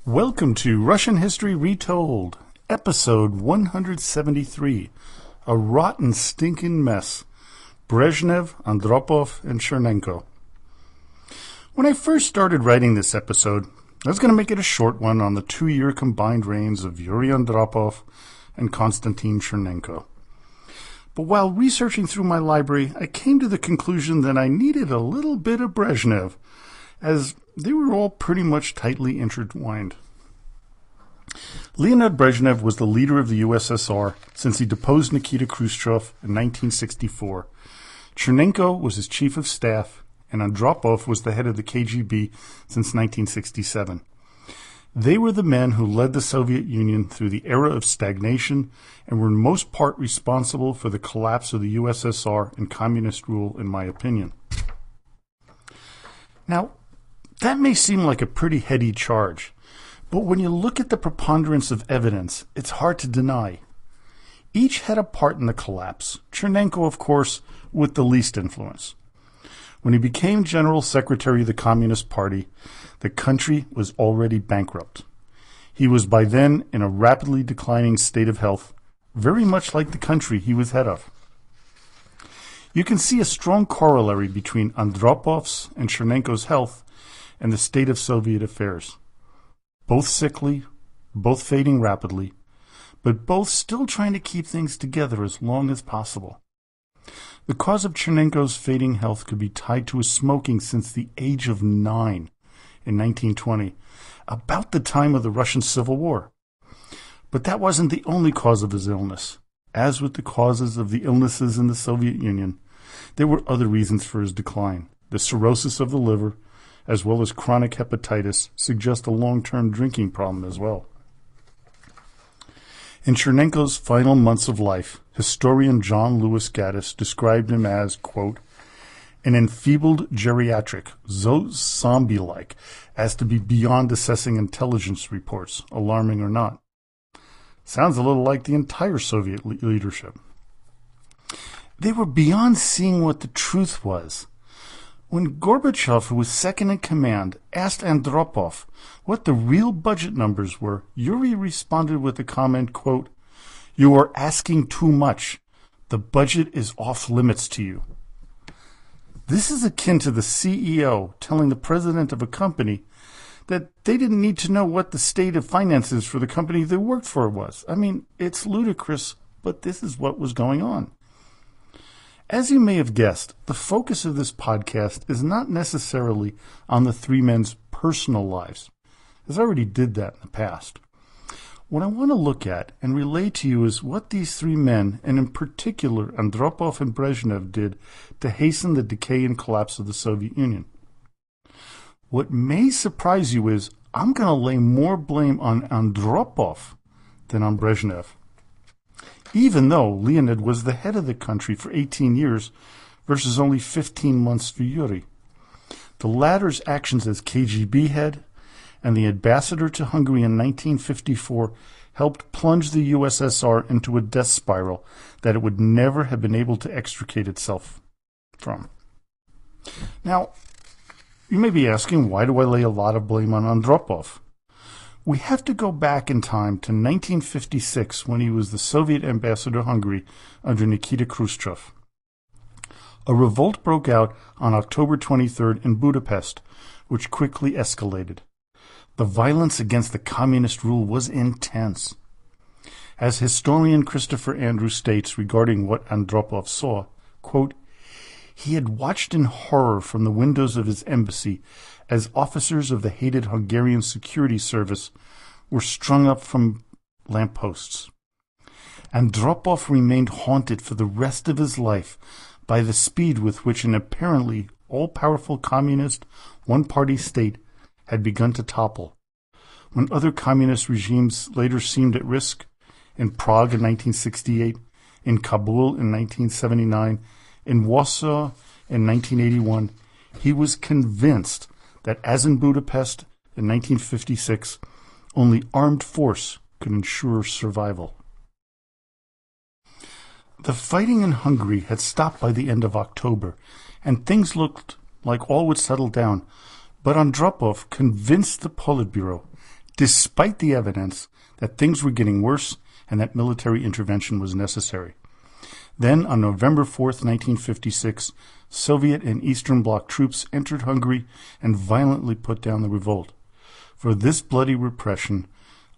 Welcome to Russian History Retold, episode 173, A Rotten Stinking Mess, Brezhnev, Andropov, and Chernenko. When I first started writing this episode, I was going to make it a short one on the 2-year combined reigns of Yuri Andropov and Konstantin Chernenko. But while researching through my library, I came to the conclusion that I needed a little bit of Brezhnev, as they were all pretty much tightly intertwined. Leonid Brezhnev was the leader of the USSR since he deposed Nikita Khrushchev in 1964. Chernenko was his chief of staff, and Andropov was the head of the KGB since 1967. They were the men who led the Soviet Union through the era of stagnation and were in most part responsible for the collapse of the USSR and communist rule, in my opinion. Now, that may seem like a pretty heady charge, but when you look at the preponderance of evidence, it's hard to deny. Each had a part in the collapse, Chernenko, of course, with the least influence. When he became General Secretary of the Communist Party, the country was already bankrupt. He was by then in a rapidly declining state of health, very much like the country he was head of. You can see a strong corollary between Andropov's and Chernenko's health and the state of Soviet affairs. Both sickly, both fading rapidly, but both still trying to keep things together as long as possible. The cause of Chernenko's fading health could be tied to his smoking since the age of 9 in 1920, about the time of the Russian Civil War. But that wasn't the only cause of his illness. As with the causes of the illnesses in the Soviet Union, there were other reasons for his decline. The cirrhosis of the liver, as well as chronic hepatitis, suggest a long-term drinking problem as well. In Chernenko's final months of life, historian John Lewis Gaddis described him as, quote, an enfeebled geriatric, so zombie-like as to be beyond assessing intelligence reports, alarming or not. Sounds a little like the entire Soviet leadership. They were beyond seeing what the truth was. When Gorbachev, who was second in command, asked Andropov what the real budget numbers were, Yuri responded with the comment, quote, "You are asking too much. The budget is off limits to you." This is akin to the CEO telling the president of a company that they didn't need to know what the state of finances for the company they worked for was. I mean, it's ludicrous, but this is what was going on. As you may have guessed, the focus of this podcast is not necessarily on the three men's personal lives, as I already did that in the past. What I want to look at and relay to you is what these three men, and in particular Andropov and Brezhnev, did to hasten the decay and collapse of the Soviet Union. What may surprise you is I'm going to lay more blame on Andropov than on Brezhnev, even though Leonid was the head of the country for 18 years versus only 15 months for Yuri. The latter's actions as KGB head and the ambassador to Hungary in 1954 helped plunge the USSR into a death spiral that it would never have been able to extricate itself from. Now, you may be asking, why do I lay a lot of blame on Andropov? We have to go back in time to 1956 when he was the Soviet ambassador to Hungary under Nikita Khrushchev. A revolt broke out on October 23rd in Budapest, which quickly escalated. The violence against the communist rule was intense. As historian Christopher Andrews states regarding what Andropov saw, quote, he had watched in horror from the windows of his embassy as officers of the hated Hungarian security service were strung up from lampposts. Andropov remained haunted for the rest of his life by the speed with which an apparently all-powerful communist one-party state had begun to topple. When other communist regimes later seemed at risk, in Prague in 1968, in Kabul in 1979, in Warsaw in 1981, he was convinced that, as in Budapest in 1956, only armed force could ensure survival. The fighting in Hungary had stopped by the end of October, and things looked like all would settle down, but Andropov convinced the Politburo despite the evidence that things were getting worse and that military intervention was necessary. Then, on November 4th, 1956, Soviet and Eastern Bloc troops entered Hungary and violently put down the revolt. For this bloody repression,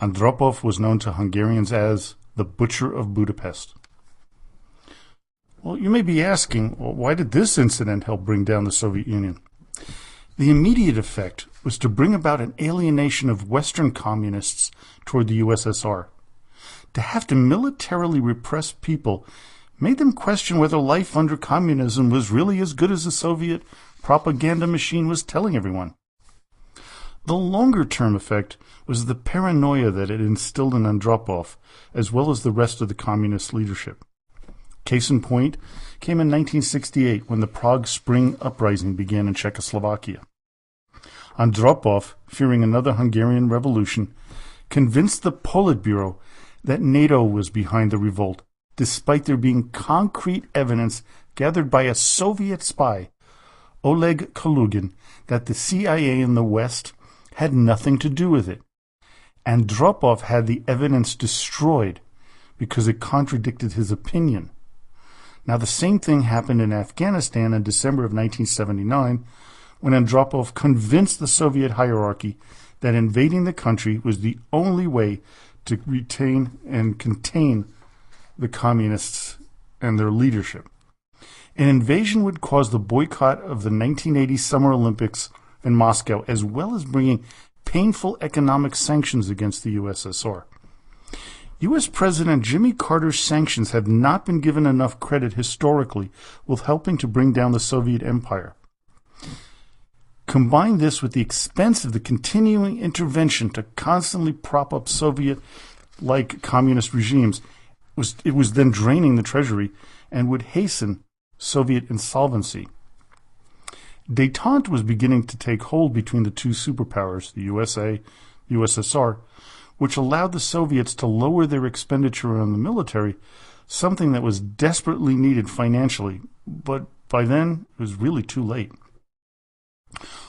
Andropov was known to Hungarians as the Butcher of Budapest. Well, you may be asking, why did this incident help bring down the Soviet Union? The immediate effect was to bring about an alienation of Western communists toward the USSR. To have to militarily repress people made them question whether life under communism was really as good as the Soviet propaganda machine was telling everyone. The longer-term effect was the paranoia that it instilled in Andropov, as well as the rest of the communist leadership. Case in point came in 1968 when the Prague Spring Uprising began in Czechoslovakia. Andropov, fearing another Hungarian revolution, convinced the Politburo that NATO was behind the revolt, despite there being concrete evidence gathered by a Soviet spy, Oleg Kalugin, that the CIA in the West had nothing to do with it. Andropov had the evidence destroyed because it contradicted his opinion. Now, the same thing happened in Afghanistan in December of 1979 when Andropov convinced the Soviet hierarchy that invading the country was the only way to retain and contain the communists and their leadership. An invasion would cause the boycott of the 1980 Summer Olympics in Moscow, as well as bringing painful economic sanctions against the USSR. U.S. President Jimmy Carter's sanctions have not been given enough credit historically with helping to bring down the Soviet Empire. Combine this with the expense of the continuing intervention to constantly prop up Soviet-like communist regimes, it was then draining the treasury and would hasten Soviet insolvency. Détente was beginning to take hold between the two superpowers, the USA, the USSR, which allowed the Soviets to lower their expenditure on the military, something that was desperately needed financially, but by then it was really too late.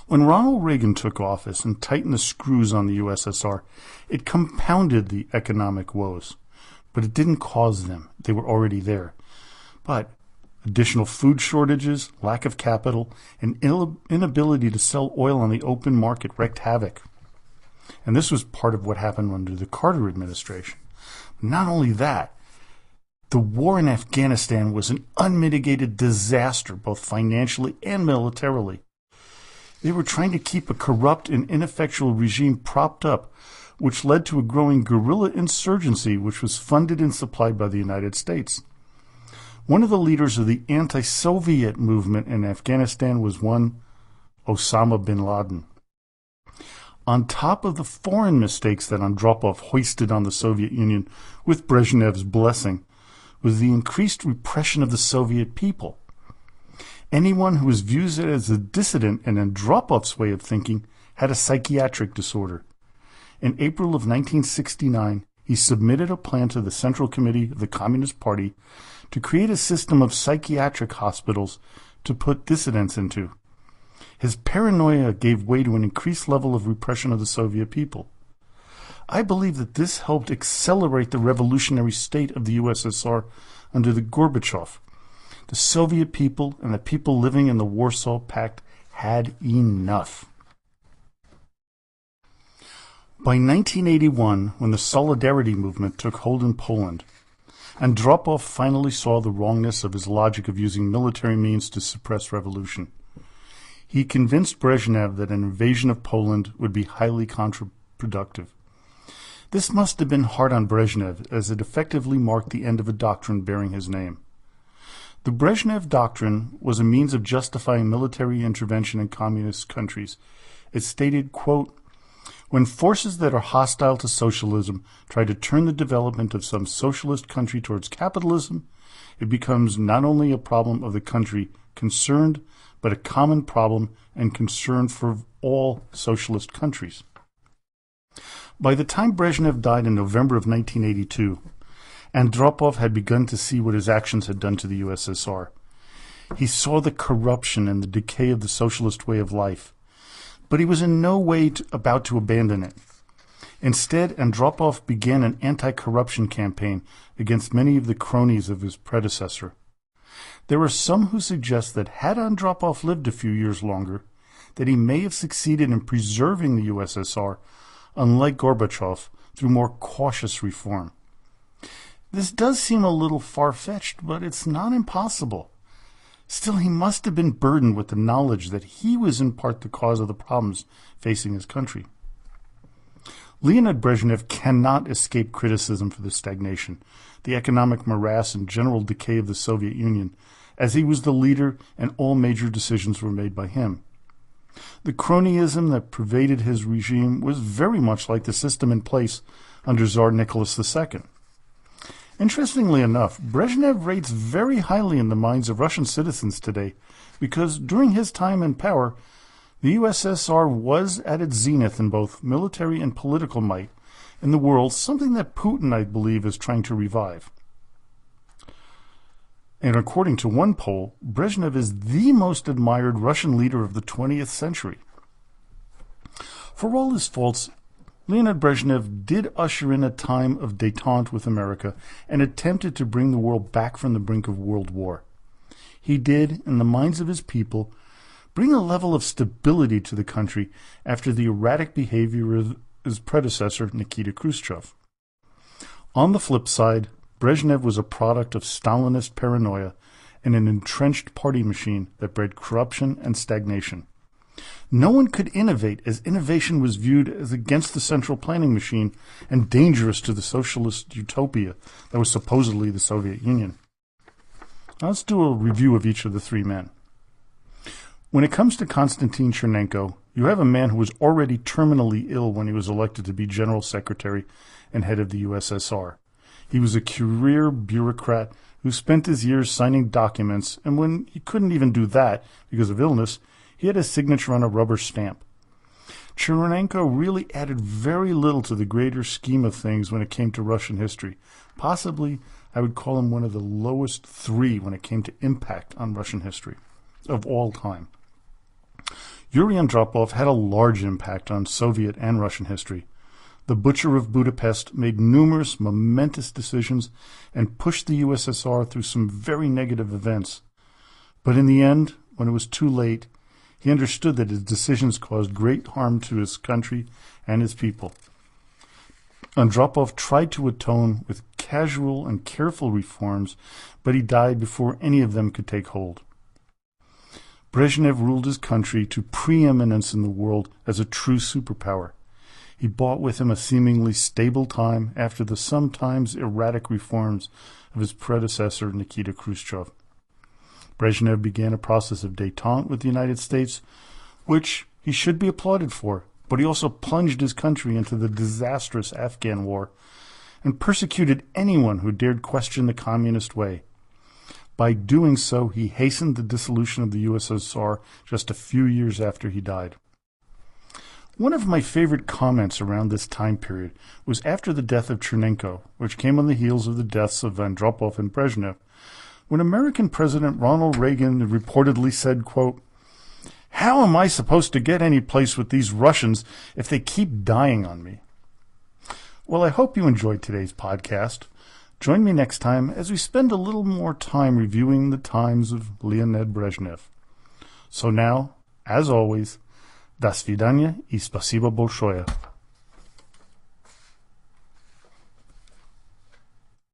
When Ronald Reagan took office and tightened the screws on the USSR, it compounded the economic woes, but it didn't cause them. They were already there. But additional food shortages, lack of capital, and inability to sell oil on the open market wreaked havoc. And this was part of what happened under the Carter administration. Not only that, the war in Afghanistan was an unmitigated disaster, both financially and militarily. They were trying to keep a corrupt and ineffectual regime propped up, which led to a growing guerrilla insurgency which was funded and supplied by the United States. One of the leaders of the anti-Soviet movement in Afghanistan was one Osama bin Laden. On top of the foreign mistakes that Andropov hoisted on the Soviet Union with Brezhnev's blessing was the increased repression of the Soviet people. Anyone who was viewed as a dissident in Andropov's way of thinking had a psychiatric disorder. In April of 1969, he submitted a plan to the Central Committee of the Communist Party to create a system of psychiatric hospitals to put dissidents into. His paranoia gave way to an increased level of repression of the Soviet people. I believe that this helped accelerate the revolutionary state of the USSR under the Gorbachev. The Soviet people and the people living in the Warsaw Pact had enough. By 1981, when the Solidarity movement took hold in Poland, Andropov finally saw the wrongness of his logic of using military means to suppress revolution. He convinced Brezhnev that an invasion of Poland would be highly counterproductive. This must have been hard on Brezhnev, as it effectively marked the end of a doctrine bearing his name. The Brezhnev doctrine was a means of justifying military intervention in communist countries. It stated, quote, "When forces that are hostile to socialism try to turn the development of some socialist country towards capitalism, it becomes not only a problem of the country concerned, but a common problem and concern for all socialist countries." By the time Brezhnev died in November of 1982, Andropov had begun to see what his actions had done to the USSR. He saw the corruption and the decay of the socialist way of life, but he was in no way about to abandon it. Instead, Andropov began an anti-corruption campaign against many of the cronies of his predecessor. There are some who suggest that had Andropov lived a few years longer, that he may have succeeded in preserving the USSR, unlike Gorbachev, through more cautious reform. This does seem a little far-fetched, but it's not impossible. Still, he must have been burdened with the knowledge that he was in part the cause of the problems facing his country. Leonid Brezhnev cannot escape criticism for the stagnation, the economic morass and general decay of the Soviet Union, as he was the leader and all major decisions were made by him. The cronyism that pervaded his regime was very much like the system in place under Tsar Nicholas II. Interestingly enough, Brezhnev rates very highly in the minds of Russian citizens today because during his time in power, the USSR was at its zenith in both military and political might in the world, something that Putin, I believe, is trying to revive. And according to one poll, Brezhnev is the most admired Russian leader of the 20th century. For all his faults, Leonid Brezhnev did usher in a time of détente with America and attempted to bring the world back from the brink of World War. He did, in the minds of his people, bring a level of stability to the country after the erratic behavior of his predecessor, Nikita Khrushchev. On the flip side, Brezhnev was a product of Stalinist paranoia and an entrenched party machine that bred corruption and stagnation. No one could innovate, as innovation was viewed as against the central planning machine and dangerous to the socialist utopia that was supposedly the Soviet Union. Now let's do a review of each of the three men. When it comes to Konstantin Chernenko, you have a man who was already terminally ill when he was elected to be General Secretary and head of the USSR. He was a career bureaucrat who spent his years signing documents, and when he couldn't even do that because of illness, he had his signature on a rubber stamp. Chernenko really added very little to the greater scheme of things when it came to Russian history. Possibly, I would call him one of the lowest three when it came to impact on Russian history of all time. Yuri Andropov had a large impact on Soviet and Russian history. The Butcher of Budapest made numerous momentous decisions and pushed the USSR through some very negative events. But in the end, when it was too late, he understood that his decisions caused great harm to his country and his people. Andropov tried to atone with casual and careful reforms, but he died before any of them could take hold. Brezhnev ruled his country to preeminence in the world as a true superpower. He brought with him a seemingly stable time after the sometimes erratic reforms of his predecessor, Nikita Khrushchev. Brezhnev began a process of détente with the United States, which he should be applauded for, but he also plunged his country into the disastrous Afghan war and persecuted anyone who dared question the communist way. By doing so, he hastened the dissolution of the USSR just a few years after he died. One of my favorite comments around this time period was after the death of Chernenko, which came on the heels of the deaths of Andropov and Brezhnev, when American President Ronald Reagan reportedly said, quote, "How am I supposed to get any place with these Russians if they keep dying on me?" Well, I hope you enjoyed today's podcast. Join me next time as we spend a little more time reviewing the times of Leonid Brezhnev. So now, as always, до свидания и спасибо большое.